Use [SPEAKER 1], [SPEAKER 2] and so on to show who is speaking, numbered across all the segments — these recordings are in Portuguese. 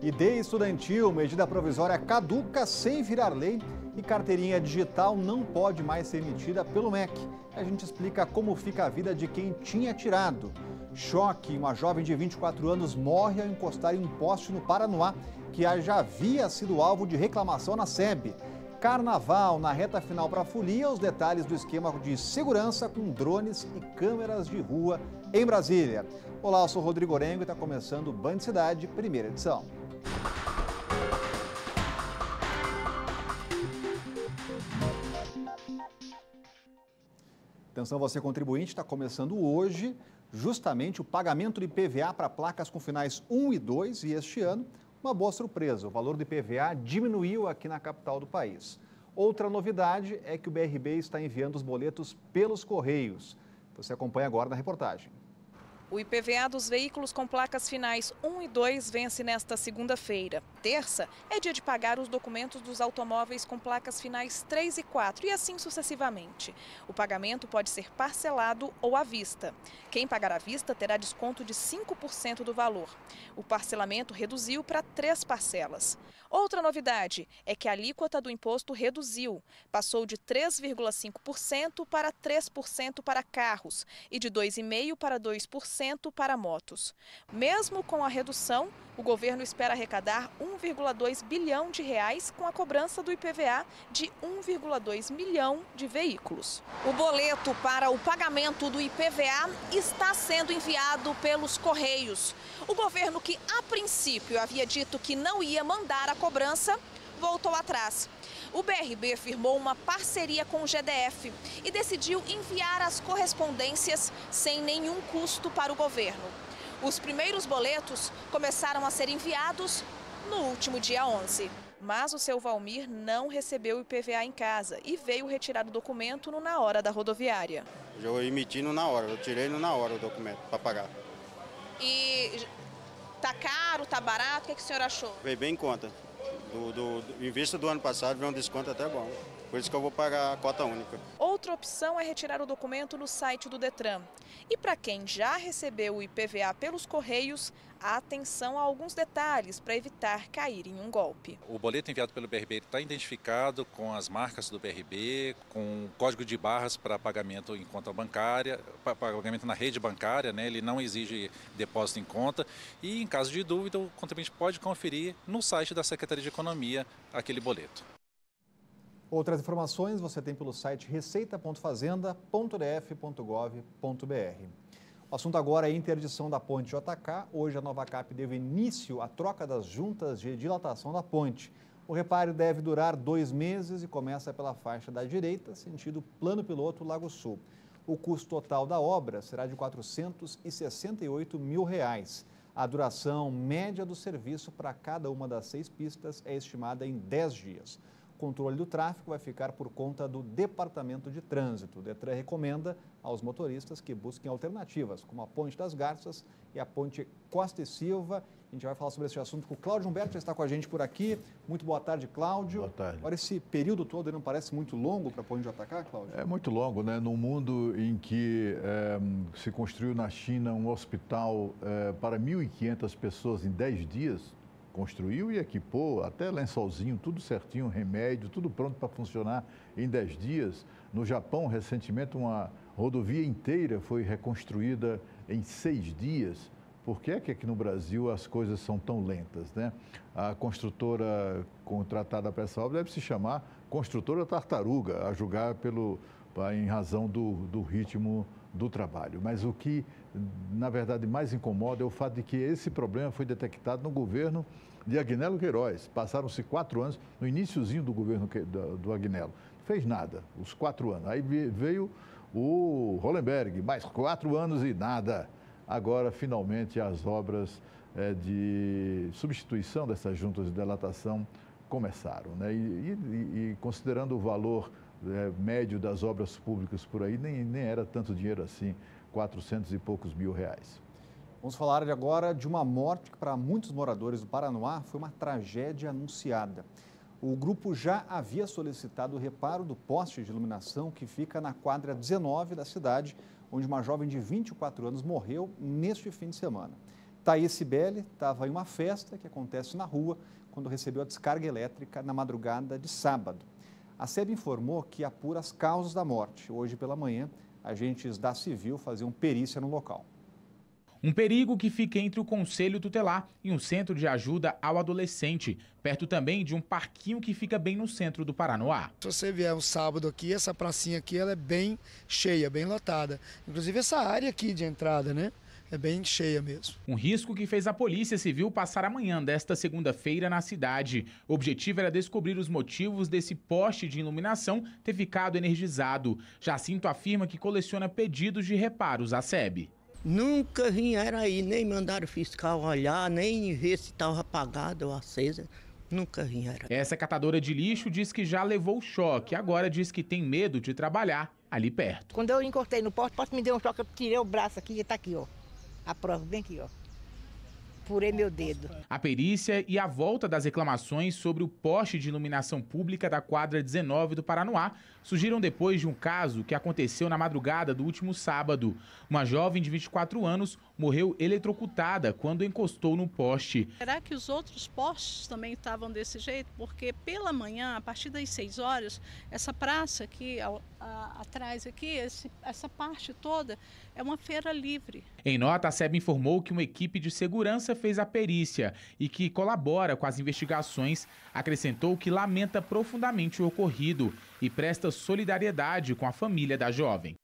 [SPEAKER 1] ID estudantil, medida provisória caduca sem virar lei e carteirinha digital não pode mais ser emitida pelo MEC. A gente explica como fica a vida de quem tinha tirado. Choque, uma jovem de 24 anos morre ao encostar em um poste no Paranoá, que já havia sido alvo de reclamação na SEB. Carnaval, na reta final para a folia, os detalhes do esquema de segurança com drones e câmeras de rua em Brasília. Olá, eu sou Rodrigo Orengo e está começando o Band Cidade, primeira edição. Atenção, você contribuinte, está começando hoje justamente o pagamento de IPVA para placas com finais 1 e 2 e este ano, uma boa surpresa, o valor do IPVA diminuiu aqui na capital do país. Outra novidade é que o BRB está enviando os boletos pelos Correios. Você acompanha agora na reportagem.
[SPEAKER 2] O IPVA dos veículos com placas finais 1 e 2 vence nesta segunda-feira. Terça é dia de pagar os documentos dos automóveis com placas finais 3 e 4 e assim sucessivamente. O pagamento pode ser parcelado ou à vista. Quem pagar à vista terá desconto de 5% do valor. O parcelamento reduziu para 3 parcelas. Outra novidade é que a alíquota do imposto reduziu. Passou de 3,5% para 3% para carros e de 2,5% para 2% para motos. Mesmo com a redução, o governo espera arrecadar 1,2 bilhão de reais com a cobrança do IPVA de 1,2 milhão de veículos. O boleto para o pagamento do IPVA está sendo enviado pelos Correios. O governo, que a princípio havia dito que não ia mandar a cobrança, voltou atrás. O BRB firmou uma parceria com o GDF e decidiu enviar as correspondências sem nenhum custo para o governo. Os primeiros boletos começaram a ser enviados no último dia 11. Mas o seu Valmir não recebeu o IPVA em casa e veio retirar o documento na hora da rodoviária.
[SPEAKER 3] Eu emiti na hora, eu tirei na hora o documento para pagar.
[SPEAKER 2] E tá caro, tá barato, o que o senhor achou?
[SPEAKER 3] Veio bem em conta. Em vista do ano passado, veio um desconto até bom. Por isso que eu vou pagar a cota única.
[SPEAKER 2] Outra opção é retirar o documento no site do Detran. E para quem já recebeu o IPVA pelos Correios, atenção a alguns detalhes para evitar cair em um golpe.
[SPEAKER 4] O boleto enviado pelo BRB está identificado com as marcas do BRB, com código de barras para pagamento em conta bancária, para pagamento na rede bancária, né? Ele não exige depósito em conta e, em caso de dúvida, o contribuinte pode conferir no site da Secretaria de Economia aquele boleto.
[SPEAKER 1] Outras informações você tem pelo site receita.fazenda.df.gov.br. O assunto agora é a interdição da ponte JK. Hoje a Novacap deu início à troca das juntas de dilatação da ponte. O reparo deve durar 2 meses e começa pela faixa da direita, sentido Plano Piloto Lago Sul. O custo total da obra será de R$ 468 mil. A duração média do serviço para cada uma das 6 pistas é estimada em 10 dias. O controle do tráfego vai ficar por conta do Departamento de Trânsito. O Detran recomenda aos motoristas que busquem alternativas, como a Ponte das Garças e a Ponte Costa e Silva. A gente vai falar sobre esse assunto com o Cláudio Humberto, que está com a gente por aqui. Muito boa tarde, Cláudio.
[SPEAKER 5] Boa tarde.
[SPEAKER 1] Agora, esse período todo não parece muito longo para a Ponte JK, Cláudio?
[SPEAKER 5] É muito longo, né? Num mundo em que se construiu na China um hospital para 1.500 pessoas em 10 dias, construiu e equipou, até lençolzinho, tudo certinho, remédio, tudo pronto para funcionar em 10 dias. No Japão, recentemente, uma rodovia inteira foi reconstruída em 6 dias. Por que é que aqui no Brasil as coisas são tão lentas, né? A construtora contratada para essa obra deve se chamar Construtora Tartaruga, a julgar em razão do ritmo do trabalho. Mas o que, na verdade, mais incomoda é o fato de que esse problema foi detectado no governo de Agnello Queiroz. Passaram-se 4 anos, no iniciozinho do governo do Agnello. Não fez nada, os 4 anos. Aí veio o Hollenberg, mais 4 anos e nada. Agora, finalmente, as obras de substituição dessas juntas de dilatação começaram, né? E considerando o valor médio das obras públicas por aí, nem era tanto dinheiro assim, 400 e poucos mil reais.
[SPEAKER 1] Vamos falar agora de uma morte que para muitos moradores do Paranoá foi uma tragédia anunciada. O grupo já havia solicitado o reparo do poste de iluminação que fica na quadra 19 da cidade, onde uma jovem de 24 anos morreu neste fim de semana. Thaís Cibele estava em uma festa que acontece na rua quando recebeu a descarga elétrica na madrugada de sábado. A SEB informou que apura as causas da morte. Hoje pela manhã, agentes da Civil faziam perícia no local.
[SPEAKER 6] Um perigo que fica entre o Conselho Tutelar e um centro de ajuda ao adolescente, perto também de um parquinho que fica bem no centro do Paranoá.
[SPEAKER 7] Se você vier um sábado aqui, essa pracinha aqui ela é bem cheia, bem lotada. Inclusive essa área aqui de entrada, né? É bem cheia mesmo.
[SPEAKER 6] Um risco que fez a Polícia Civil passar a manhã desta segunda-feira na cidade. O objetivo era descobrir os motivos desse poste de iluminação ter ficado energizado. Jacinto afirma que coleciona pedidos de reparos à SEB.
[SPEAKER 8] Nunca vieram aí, nem mandaram o fiscal olhar, nem ver se estava apagada ou acesa. Nunca vieram.
[SPEAKER 6] Essa catadora de lixo diz que já levou choque. Agora diz que tem medo de trabalhar ali perto.
[SPEAKER 9] Quando eu encostei no poste, me deu um choque, eu tirei o braço aqui e está aqui, ó. A prova bem aqui, ó. Furei meu dedo.
[SPEAKER 6] A perícia e a volta das reclamações sobre o poste de iluminação pública da quadra 19 do Paranoá surgiram depois de um caso que aconteceu na madrugada do último sábado. Uma jovem de 24 anos morreu eletrocutada quando encostou no poste.
[SPEAKER 10] Será que os outros postes também estavam desse jeito? Porque pela manhã, a partir das 6 horas, essa praça aqui, atrás aqui, essa parte toda, é uma feira livre.
[SPEAKER 6] Em nota, a SEB informou que uma equipe de segurança fez a perícia e que colabora com as investigações. Acrescentou que lamenta profundamente o ocorrido e presta solidariedade com a família da jovem.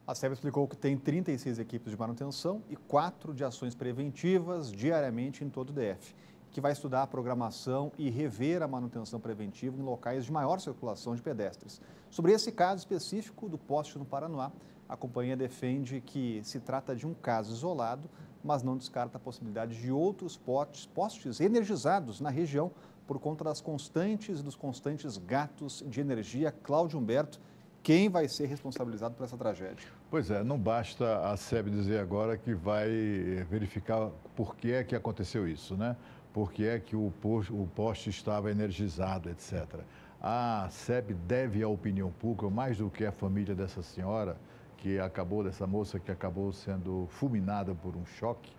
[SPEAKER 1] A SEB explicou que tem 36 equipes de manutenção e 4 de ações preventivas diariamente em todo o DF, que vai estudar a programação e rever a manutenção preventiva em locais de maior circulação de pedestres. Sobre esse caso específico do poste no Paranoá, a companhia defende que se trata de um caso isolado, mas não descarta a possibilidade de outros postes energizados na região por conta dos constantes gatos de energia. Cláudio Humberto, quem vai ser responsabilizado por essa tragédia?
[SPEAKER 5] Pois é, não basta a SEB dizer agora que vai verificar por que é que aconteceu isso, né? Por que é que o poste estava energizado, etc. A SEB deve à opinião pública, mais do que a família dessa senhora, dessa moça que acabou sendo fulminada por um choque,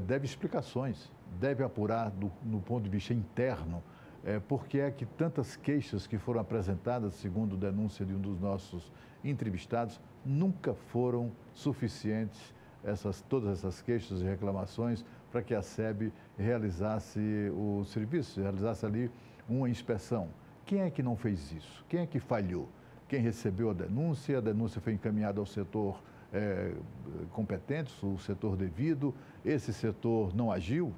[SPEAKER 5] deve explicações, deve apurar no ponto de vista interno por que é que tantas queixas que foram apresentadas, segundo denúncia de um dos nossos entrevistados, nunca foram suficientes, todas essas queixas e reclamações, para que a SEB realizasse o serviço, realizasse ali uma inspeção. Quem é que não fez isso? Quem é que falhou? Quem recebeu a denúncia foi encaminhada ao setor competente, o setor devido, esse setor não agiu,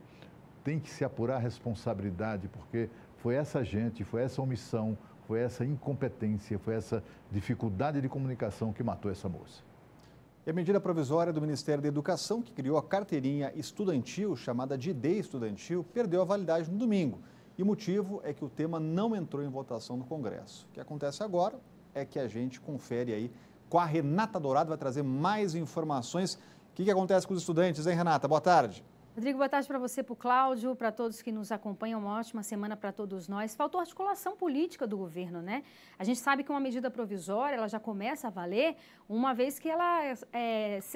[SPEAKER 5] tem que se apurar a responsabilidade, porque foi essa gente, foi essa omissão, foi essa incompetência, foi essa dificuldade de comunicação que matou essa moça.
[SPEAKER 1] E a medida provisória do Ministério da Educação, que criou a carteirinha estudantil, chamada de ID estudantil, perdeu a validade no domingo. E o motivo é que o tema não entrou em votação no Congresso. O que acontece agora é que a gente confere aí com a Renata Dourado, vai trazer mais informações. O que acontece com os estudantes, hein, Renata? Boa tarde.
[SPEAKER 11] Rodrigo, boa tarde para você, para o Cláudio, para todos que nos acompanham. Uma ótima semana para todos nós. Faltou articulação política do governo, né? A gente sabe que uma medida provisória, ela já começa a valer uma vez que ela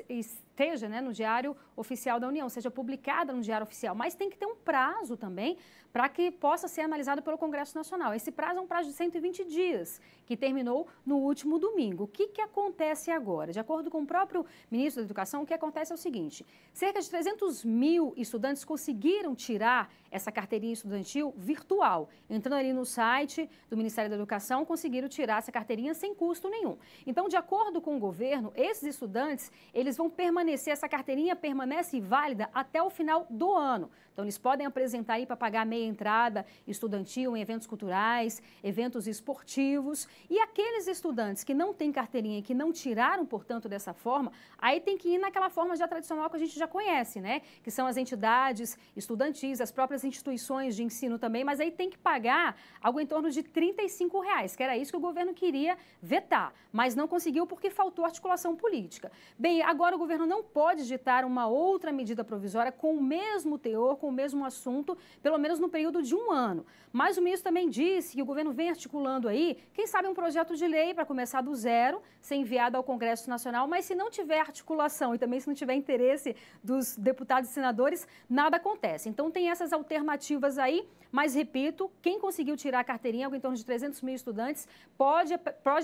[SPEAKER 11] esteja, né, no Diário Oficial da União, seja publicada no Diário Oficial. Mas tem que ter um prazo também para que possa ser analisado pelo Congresso Nacional. Esse prazo é um prazo de 120 dias, que terminou no último domingo. O que acontece agora? De acordo com o próprio ministro da Educação, o que acontece é o seguinte: cerca de 300 mil estudantes conseguiram tirar essa carteirinha estudantil virtual. Entrando ali no site do Ministério da Educação, conseguiram tirar essa carteirinha sem custo nenhum. Então, de acordo com o governo, esses estudantes, eles vão permanecer, essa carteirinha permanece válida até o final do ano. Então, eles podem apresentar aí para pagar meia entrada estudantil em eventos culturais, eventos esportivos. E aqueles estudantes que não têm carteirinha e que não tiraram, portanto, dessa forma, aí tem que ir naquela forma já tradicional que a gente já conhece, né? Que são as entidades estudantis, as próprias instituições de ensino também, mas aí tem que pagar algo em torno de R$ 35, que era isso que o governo queria vetar, mas não conseguiu porque faltou articulação política. Bem, agora o governo não pode editar uma outra medida provisória com o mesmo teor, com o mesmo assunto, pelo menos no período de 1 ano. Mas o ministro também disse que o governo vem articulando aí, quem sabe um projeto de lei para começar do zero, ser enviado ao Congresso Nacional, mas se não tiver articulação e também se não tiver interesse dos deputados e senadores, nada acontece. Então tem essas alternativas aí, mas repito, quem conseguiu tirar a carteirinha, algo em torno de 300 mil estudantes, pode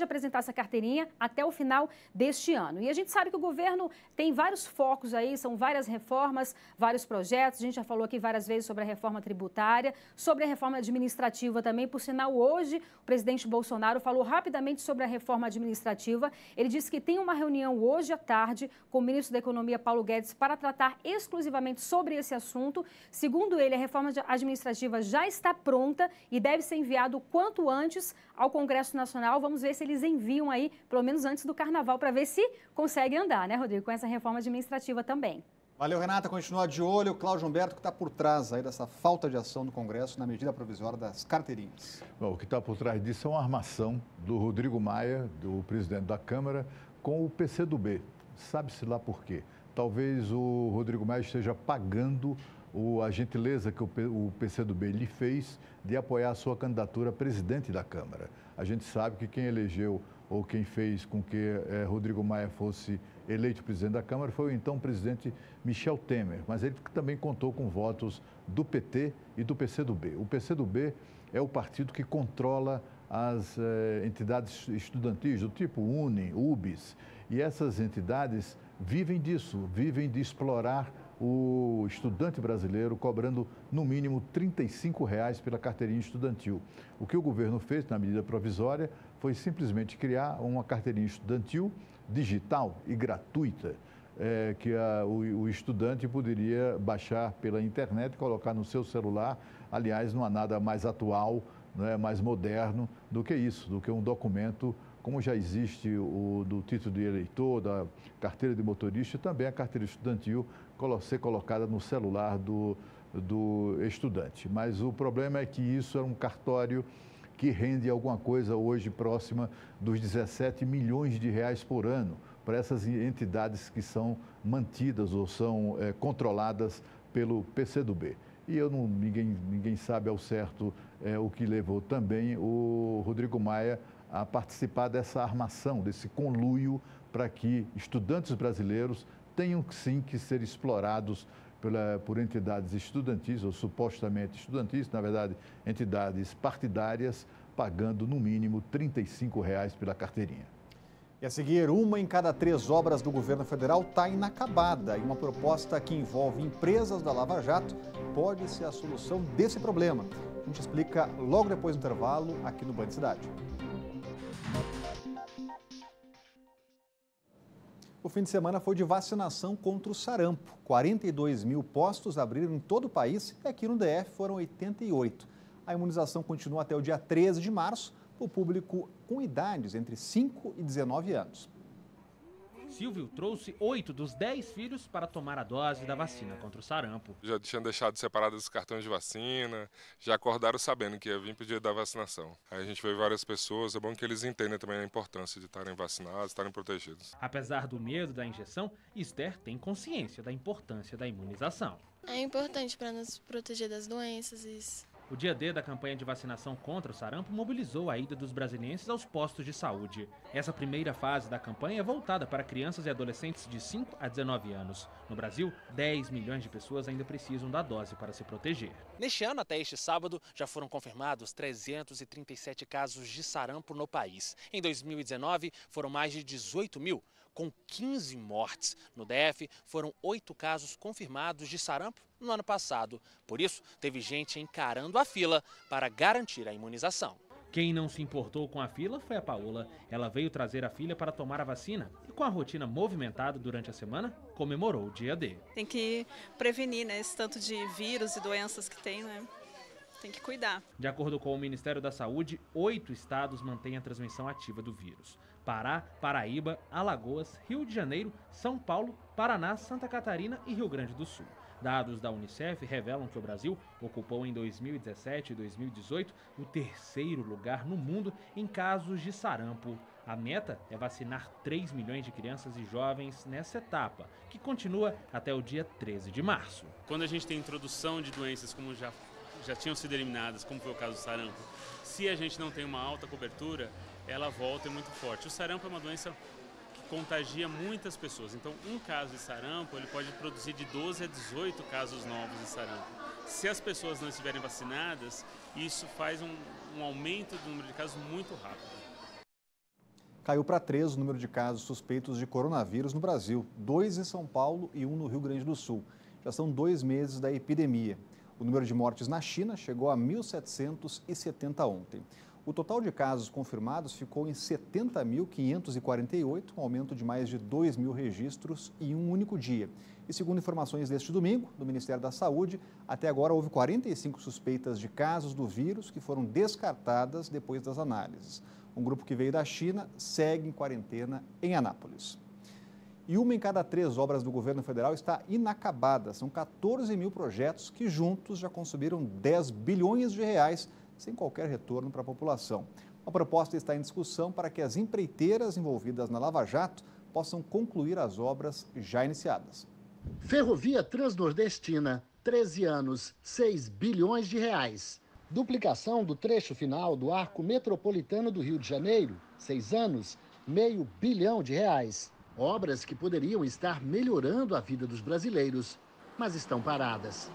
[SPEAKER 11] apresentar essa carteirinha até o final deste ano. E a gente sabe que o governo tem vários focos aí, são várias reformas, vários projetos. A gente já falou aqui várias vezes sobre a reforma tributária, sobre a reforma administrativa também. Por sinal, hoje o presidente Bolsonaro falou rapidamente sobre a reforma administrativa. Ele disse que tem uma reunião hoje à tarde com o ministro da Economia, Paulo Guedes, para tratar exclusivamente sobre esse assunto. Segundo ele, a reforma administrativa já está pronta e deve ser enviado o quanto antes ao Congresso Nacional. Vamos ver se eles enviam aí, pelo menos antes do Carnaval, para ver se consegue andar, né, Rodrigo, com essa reforma administrativa também.
[SPEAKER 1] Valeu, Renata. Continua de olho. O Cláudio Humberto, que está por trás aí dessa falta de ação do Congresso na medida provisória das carteirinhas.
[SPEAKER 5] Bom, o que está por trás disso é uma armação do Rodrigo Maia, do presidente da Câmara, com o PCdoB. Sabe-se lá por quê. Talvez o Rodrigo Maia esteja pagando a gentileza que o PCdoB lhe fez de apoiar a sua candidatura a presidente da Câmara. A gente sabe que quem elegeu ou quem fez com que Rodrigo Maia fosse eleito presidente da Câmara foi o então presidente Michel Temer, mas ele também contou com votos do PT e do PCdoB. O PCdoB é o partido que controla as entidades estudantis do tipo UNE, UBS, e essas entidades vivem disso, vivem de explorar o estudante brasileiro, cobrando no mínimo R$ 35 pela carteirinha estudantil. O que o governo fez na medida provisória foi simplesmente criar uma carteirinha estudantil digital e gratuita, que o estudante poderia baixar pela internet e colocar no seu celular. Aliás, não há nada mais atual, mais moderno do que isso, do que um documento como já existe o do título de eleitor, da carteira de motorista, e também a carteira estudantil ser colocada no celular do estudante. Mas o problema é que isso é um cartório que rende alguma coisa hoje próxima dos 17 milhões de reais por ano para essas entidades que são mantidas ou são controladas pelo PCdoB. E ninguém sabe ao certo o que levou também o Rodrigo Maia a participar dessa armação, desse conluio, para que estudantes brasileiros tenham sim que ser explorados por entidades estudantis, ou supostamente estudantis, na verdade, entidades partidárias, pagando no mínimo R$ 35 pela carteirinha.
[SPEAKER 1] E a seguir, 1 em cada 3 obras do governo federal está inacabada. E uma proposta que envolve empresas da Lava Jato pode ser a solução desse problema. A gente explica logo depois do intervalo aqui no Band Cidade. O fim de semana foi de vacinação contra o sarampo. 42 mil postos abriram em todo o país e aqui no DF foram 88. A imunização continua até o dia 13 de março para o público com idades entre 5 e 19 anos.
[SPEAKER 12] Silvio trouxe 8 dos 10 filhos para tomar a dose da vacina contra o sarampo.
[SPEAKER 13] Já tinham deixado separados os cartões de vacina, já acordaram sabendo que ia vir para o dia da vacinação. Aí a gente vê várias pessoas, é bom que eles entendam também a importância de estarem vacinados, estarem protegidos.
[SPEAKER 12] Apesar do medo da injeção, Esther tem consciência da importância da imunização.
[SPEAKER 14] É importante para nos proteger das doenças, isso.
[SPEAKER 12] O dia D da campanha de vacinação contra o sarampo mobilizou a ida dos brasilienses aos postos de saúde. Essa primeira fase da campanha é voltada para crianças e adolescentes de 5 a 19 anos. No Brasil, 10 milhões de pessoas ainda precisam da dose para se proteger.
[SPEAKER 15] Neste ano, até este sábado, já foram confirmados 337 casos de sarampo no país. Em 2019, foram mais de 18 mil, com 15 mortes. No DF, foram 8 casos confirmados de sarampo no ano passado. Por isso, teve gente encarando a fila para garantir a imunização.
[SPEAKER 12] Quem não se importou com a fila foi a Paola. Ela veio trazer a filha para tomar a vacina e, com a rotina movimentada durante a semana, comemorou o dia D.
[SPEAKER 16] Tem que prevenir, né, esse tanto de vírus e doenças que tem, né? Tem que cuidar.
[SPEAKER 12] De acordo com o Ministério da Saúde, 8 estados mantêm a transmissão ativa do vírus. Pará, Paraíba, Alagoas, Rio de Janeiro, São Paulo, Paraná, Santa Catarina e Rio Grande do Sul. Dados da Unicef revelam que o Brasil ocupou em 2017 e 2018 o 3º lugar no mundo em casos de sarampo. A meta é vacinar 3 milhões de crianças e jovens nessa etapa, que continua até o dia 13 de março.
[SPEAKER 17] Quando a gente tem introdução de doenças como já tinham sido eliminadas, como foi o caso do sarampo, se a gente não tem uma alta cobertura, ela volta muito forte. O sarampo é uma doença que contagia muitas pessoas, então um caso de sarampo ele pode produzir de 12 a 18 casos novos de sarampo. Se as pessoas não estiverem vacinadas, isso faz um aumento do número de casos muito rápido.
[SPEAKER 1] Caiu para 3 o número de casos suspeitos de coronavírus no Brasil, 2 em São Paulo e 1 no Rio Grande do Sul. Já são 2 meses da epidemia. O número de mortes na China chegou a 1.770 ontem. O total de casos confirmados ficou em 70.548, um aumento de mais de 2.000 registros em um único dia. E segundo informações deste domingo, do Ministério da Saúde, até agora houve 45 suspeitas de casos do vírus que foram descartadas depois das análises. Um grupo que veio da China segue em quarentena em Anápolis. E 1 em cada 3 obras do governo federal está inacabada. São 14 mil projetos que juntos já consumiram 10 bilhões de reais sem qualquer retorno para a população. A proposta está em discussão para que as empreiteiras envolvidas na Lava Jato possam concluir as obras já iniciadas.
[SPEAKER 18] Ferrovia Transnordestina, 13 anos, 6 bilhões de reais. Duplicação do trecho final do Arco Metropolitano do Rio de Janeiro, 6 anos, R$500 bilhão. Obras que poderiam estar melhorando a vida dos brasileiros, mas estão paradas.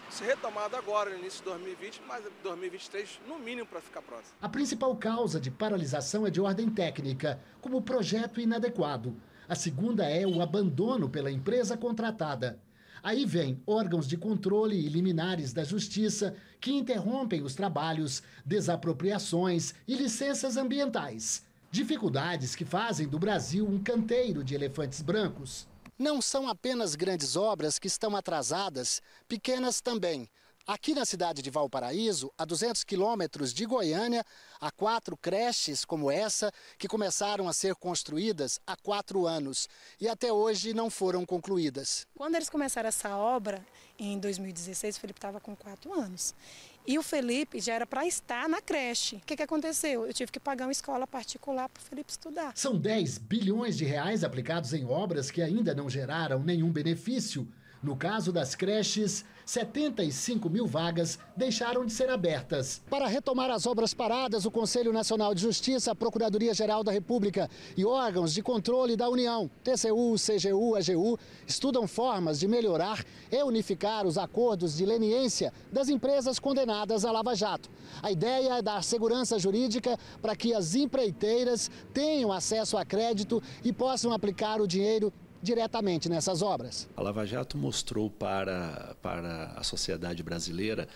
[SPEAKER 19] Se retomada agora, no início de 2020, mas 2023, no mínimo, para ficar próximo.
[SPEAKER 18] A principal causa de paralisação é de ordem técnica, como o projeto inadequado. A segunda é o abandono pela empresa contratada. Aí vem órgãos de controle e liminares da Justiça que interrompem os trabalhos, desapropriações e licenças ambientais. Dificuldades que fazem do Brasil um canteiro de elefantes brancos. Não são apenas grandes obras que estão atrasadas, pequenas também. Aqui na cidade de Valparaíso, a 200 quilômetros de Goiânia, há 4 creches como essa que começaram a ser construídas há 4 anos e até hoje não foram concluídas.
[SPEAKER 20] Quando eles começaram essa obra, em 2016, o Felipe estava com 4 anos. E o Felipe já era para estar na creche. O que aconteceu? Eu tive que pagar uma escola particular para o Felipe estudar.
[SPEAKER 18] São 10 bilhões de reais aplicados em obras que ainda não geraram nenhum benefício. No caso das creches, 75 mil vagas deixaram de ser abertas. Para retomar as obras paradas, o Conselho Nacional de Justiça, a Procuradoria-Geral da República e órgãos de controle da União, TCU, CGU, AGU, estudam formas de melhorar e unificar os acordos de leniência das empresas condenadas à Lava Jato. A ideia é dar segurança jurídica para que as empreiteiras tenham acesso a crédito e possam aplicar o dinheiro diretamente nessas obras.
[SPEAKER 21] A Lava Jato mostrou para a sociedade brasileira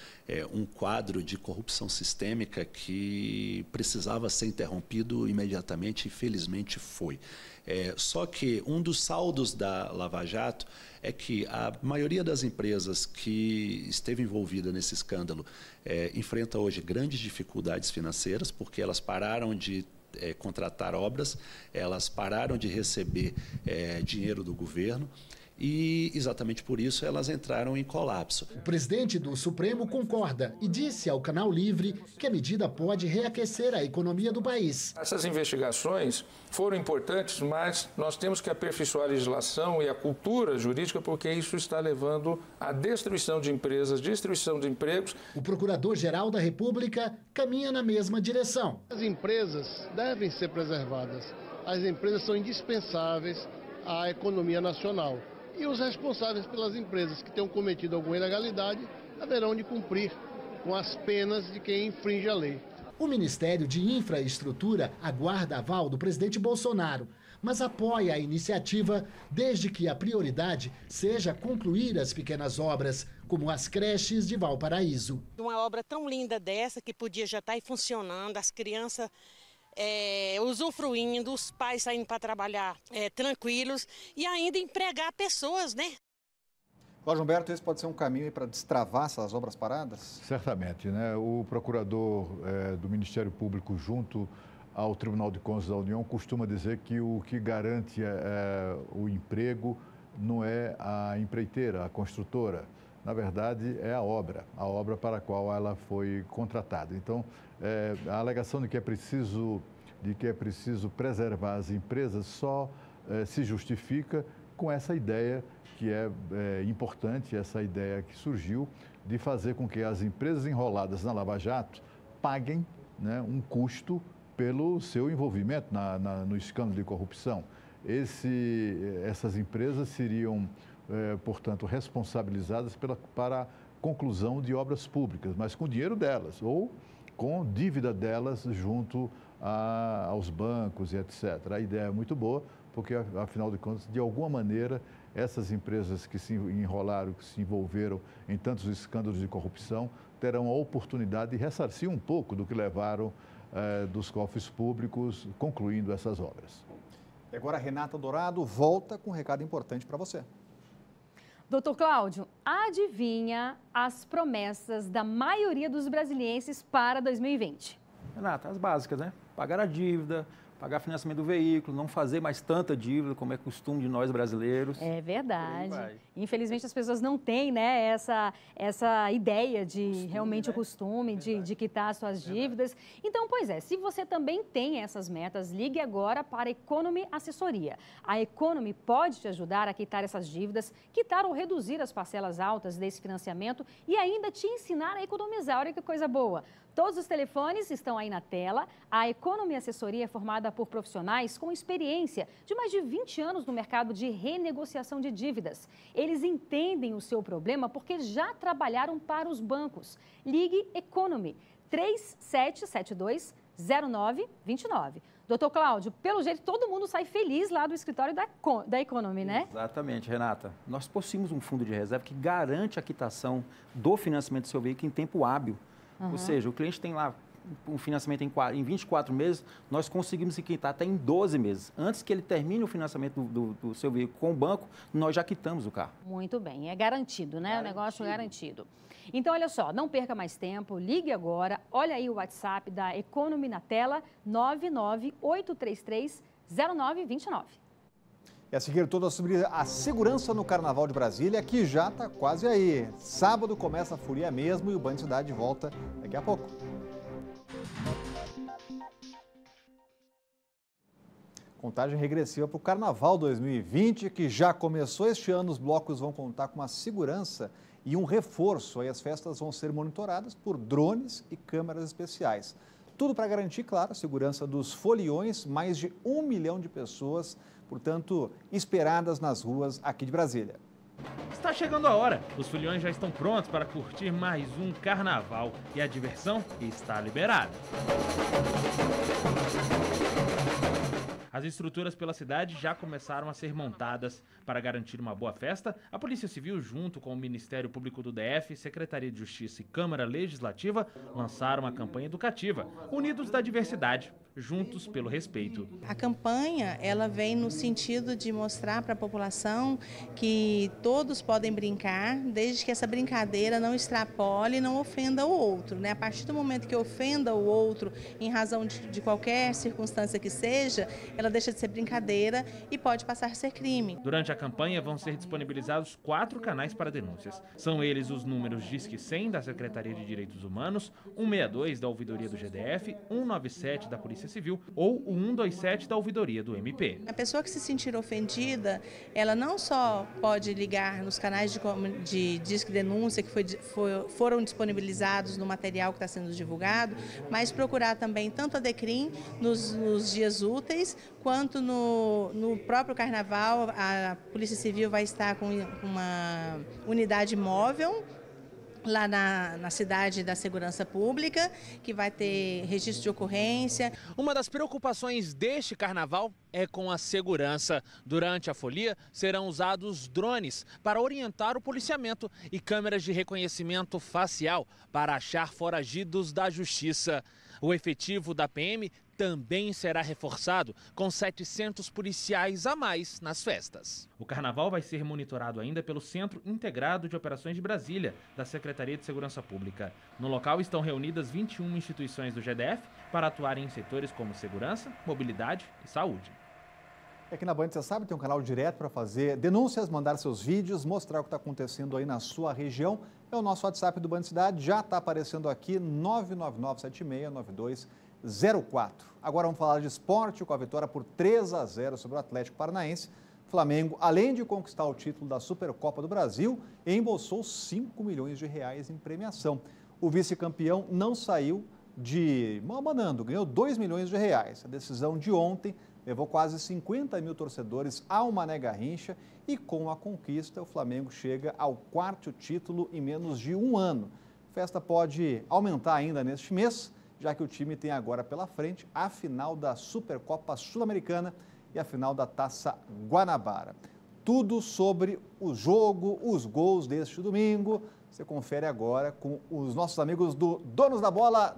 [SPEAKER 21] um quadro de corrupção sistêmica que precisava ser interrompido imediatamente e felizmente foi. Só que um dos saldos da Lava Jato é que a maioria das empresas que esteve envolvida nesse escândalo enfrenta hoje grandes dificuldades financeiras porque elas pararam de contratar obras, elas pararam de receber dinheiro do governo e, exatamente por isso, elas entraram em colapso.
[SPEAKER 18] O presidente do Supremo concorda e disse ao Canal Livre que a medida pode reaquecer a economia do país.
[SPEAKER 22] Essas investigações foram importantes, mas nós temos que aperfeiçoar a legislação e a cultura jurídica porque isso está levando à destruição de empresas, destruição de empregos.
[SPEAKER 18] O Procurador-Geral da República caminha na mesma direção.
[SPEAKER 23] As empresas devem ser preservadas. As empresas são indispensáveis à economia nacional. E os responsáveis pelas empresas que tenham cometido alguma ilegalidade haverão de cumprir com as penas de quem infringe a lei.
[SPEAKER 18] O Ministério de Infraestrutura aguarda aval do presidente Bolsonaro, mas apoia a iniciativa desde que a prioridade seja concluir as pequenas obras, como as creches de Valparaíso.
[SPEAKER 24] Uma obra tão linda dessa que podia já estar aí funcionando, as crianças usufruindo, os pais saindo para trabalhar tranquilos e ainda empregar pessoas, né?
[SPEAKER 1] Cláudio Humberto, esse pode ser um caminho para destravar essas obras paradas?
[SPEAKER 5] Certamente, né? O procurador do Ministério Público junto ao Tribunal de Contas da União costuma dizer que o que garante o emprego não é a empreiteira, a construtora, na verdade, é a obra para a qual ela foi contratada. Então, a alegação de que é preciso preservar as empresas só se justifica com essa ideia que é importante, essa ideia que surgiu de fazer com que as empresas enroladas na Lava Jato paguem, né, um custo pelo seu envolvimento no escândalo de corrupção. Essas empresas seriam, portanto, responsabilizadas para a conclusão de obras públicas, mas com dinheiro delas ou com dívida delas junto aos bancos e etc. A ideia é muito boa, porque, afinal de contas, de alguma maneira, essas empresas que se enrolaram, que se envolveram em tantos escândalos de corrupção, terão a oportunidade de ressarcir um pouco do que levaram dos cofres públicos, concluindo essas obras.
[SPEAKER 1] E agora a Renata Dourado volta com um recado importante para você.
[SPEAKER 11] Doutor Cláudio, adivinha as promessas da maioria dos brasilienses para 2020?
[SPEAKER 2] Renata, as básicas, né? Pagar a dívida, pagar financiamento do veículo, não fazer mais tanta dívida, como é costume de nós brasileiros.
[SPEAKER 11] É verdade. Infelizmente, as pessoas não têm, né, essa ideia de realmente o costume de quitar as suas dívidas. Então, pois é, se você também tem essas metas, ligue agora para a Economy Assessoria. A Economy pode te ajudar a quitar essas dívidas, quitar ou reduzir as parcelas altas desse financiamento e ainda te ensinar a economizar. Olha que coisa boa. Todos os telefones estão aí na tela. A Economy Assessoria é formada por profissionais com experiência de mais de 20 anos no mercado de renegociação de dívidas. Eles entendem o seu problema porque já trabalharam para os bancos. Ligue Economy 3772-0929. Doutor Cláudio, pelo jeito todo mundo sai feliz lá do escritório da Economy, né?
[SPEAKER 2] Exatamente, Renata. Nós possuímos um fundo de reserva que garante a quitação do financiamento do seu veículo em tempo hábil. Ou seja, o cliente tem lá um financiamento em 24 meses, nós conseguimos quitar até em 12 meses. Antes que ele termine o financiamento do seu veículo com o banco, nós já quitamos o carro.
[SPEAKER 11] Muito bem, é garantido, né? O negócio é garantido. Então, olha só, não perca mais tempo, ligue agora, olha aí o WhatsApp da Economy na tela, 99833-0929.
[SPEAKER 1] E a seguir, toda sobre a segurança no Carnaval de Brasília, que já está quase aí. Sábado começa a folia mesmo e o Band Cidade volta daqui a pouco. Contagem regressiva para o Carnaval 2020, que já começou este ano. Os blocos vão contar com uma segurança e um reforço. Aí as festas vão ser monitoradas por drones e câmeras especiais. Tudo para garantir, claro, a segurança dos foliões, mais de 1 milhão de pessoas, portanto, esperadas nas ruas aqui de Brasília.
[SPEAKER 12] Está chegando a hora. Os foliões já estão prontos para curtir mais um carnaval e a diversão está liberada. As estruturas pela cidade já começaram a ser montadas. Para garantir uma boa festa, a Polícia Civil, junto com o Ministério Público do DF, Secretaria de Justiça e Câmara Legislativa, lançaram uma campanha educativa, Unidos da Diversidade, juntos pelo respeito.
[SPEAKER 3] A campanha, ela vem no sentido de mostrar para a população que todos podem brincar, desde que essa brincadeira não extrapole e não ofenda o outro, né? A partir do momento que ofenda o outro em razão de qualquer circunstância que seja, ela deixa de ser brincadeira e pode passar a ser crime.
[SPEAKER 12] Durante a campanha vão ser disponibilizados 4 canais para denúncias. São eles os números Disque 100 da Secretaria de Direitos Humanos, 162 da Ouvidoria do GDF, 197 da Polícia Civil ou o 127 da Ouvidoria do MP.
[SPEAKER 3] A pessoa que se sentir ofendida, ela não só pode ligar nos canais de Disque Denúncia que foram disponibilizados no material que está sendo divulgado, mas procurar também tanto a DECRIM nos dias úteis, quanto no próprio Carnaval. A Polícia Civil vai estar com uma unidade móvel lá na cidade da Segurança Pública, que vai ter registro de ocorrência.
[SPEAKER 15] Uma das preocupações deste carnaval é com a segurança. Durante a folia, serão usados drones para orientar o policiamento e câmeras de reconhecimento facial para achar foragidos da justiça. O efetivo da PM também será reforçado com 700 policiais a mais nas festas.
[SPEAKER 12] O carnaval vai ser monitorado ainda pelo Centro Integrado de Operações de Brasília, da Secretaria de Segurança Pública. No local estão reunidas 21 instituições do GDF para atuarem em setores como segurança, mobilidade e saúde.
[SPEAKER 1] Aqui na Band, você sabe, tem um canal direto para fazer denúncias, mandar seus vídeos, mostrar o que está acontecendo aí na sua região. É o nosso WhatsApp do Band Cidade, já está aparecendo aqui, 999769204. Agora vamos falar de esporte, com a vitória por 3-0 sobre o Atlético Paranaense. O Flamengo, além de conquistar o título da Supercopa do Brasil, embolsou 5 milhões de reais em premiação. O vice-campeão não saiu de manando, ganhou 2 milhões de reais. A decisão de ontem levou quase 50 mil torcedores ao Mané Garrincha e com a conquista o Flamengo chega ao 4º título em menos de um ano. A festa pode aumentar ainda neste mês, já que o time tem agora pela frente a final da Supercopa Sul-Americana e a final da Taça Guanabara. Tudo sobre o jogo, os gols deste domingo, você confere agora com os nossos amigos do Donos da Bola.